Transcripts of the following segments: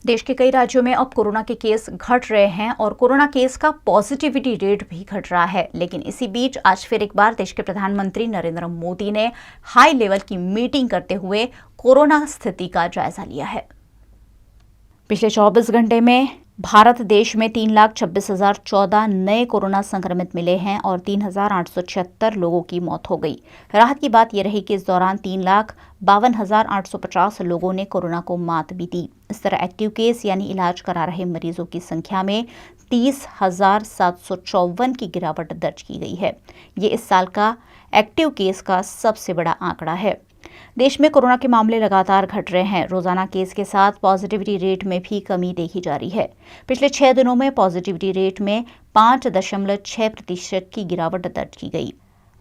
देश के कई राज्यों में अब कोरोना के केस घट रहे हैं और कोरोना केस का पॉजिटिविटी रेट भी घट रहा है। लेकिन इसी बीच आज फिर एक बार देश के प्रधानमंत्री नरेंद्र मोदी ने हाई लेवल की मीटिंग करते हुए कोरोना स्थिति का जायजा लिया है। पिछले 24 घंटे में भारत देश में 3,26,014 नए कोरोना संक्रमित मिले हैं और 3,876 लोगों की मौत हो गई। राहत की बात यह रही कि इस दौरान 3,52,850 लोगों ने कोरोना को मात भी दी। इस तरह एक्टिव केस यानी इलाज करा रहे मरीजों की संख्या में 30,754 की गिरावट दर्ज की गई है। ये इस साल का एक्टिव केस का सबसे बड़ा आंकड़ा है। देश में कोरोना के मामले लगातार घट रहे हैं। रोजाना केस के साथ पॉजिटिविटी रेट में भी कमी देखी जा रही है। पिछले 6 दिनों में पॉजिटिविटी रेट में 5.6% की गिरावट दर्ज की गई।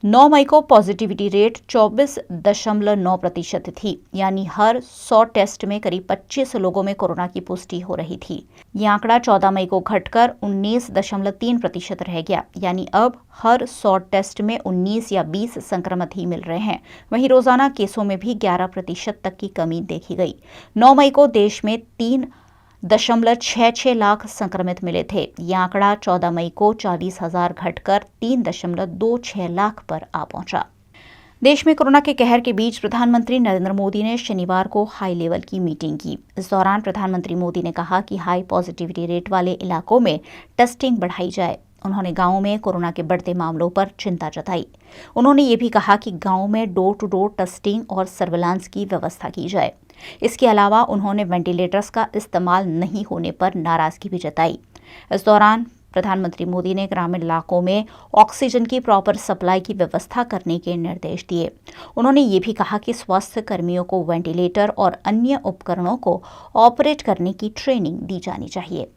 9 मई को पॉजिटिविटी रेट 24.9% थी, यानी हर 100 टेस्ट में करीब 25 लोगों में कोरोना की पुष्टि हो रही थी। यह आंकड़ा 14 मई को घटकर 19.3% रह गया, यानी अब हर 100 टेस्ट में 19 या 20 संक्रमित ही मिल रहे हैं। वहीं रोजाना केसों में भी 11% तक की कमी देखी गई। 9 मई को देश में 3.66 लाख संक्रमित मिले थे। यह आंकड़ा 14 मई को 40,000 घटकर 3.26 लाख पर आ पहुंचा। देश में कोरोना के कहर के बीच प्रधानमंत्री नरेंद्र मोदी ने शनिवार को हाई लेवल की मीटिंग की। इस दौरान प्रधानमंत्री मोदी ने कहा कि हाई पॉजिटिविटी रेट वाले इलाकों में टेस्टिंग बढ़ाई जाए। उन्होंने गांवों में कोरोना के बढ़ते मामलों पर चिंता जताई। उन्होंने ये भी कहा कि गांवों में डोर टू डोर टेस्टिंग और सर्विलांस की व्यवस्था की जाए। इसके अलावा उन्होंने वेंटिलेटर्स का इस्तेमाल नहीं होने पर नाराजगी भी जताई। इस दौरान प्रधानमंत्री मोदी ने ग्रामीण इलाकों में ऑक्सीजन की प्रॉपर सप्लाई की व्यवस्था करने के निर्देश दिए। उन्होंने ये भी कहा कि स्वास्थ्य कर्मियों को वेंटिलेटर और अन्य उपकरणों को ऑपरेट करने की ट्रेनिंग दी जानी चाहिए।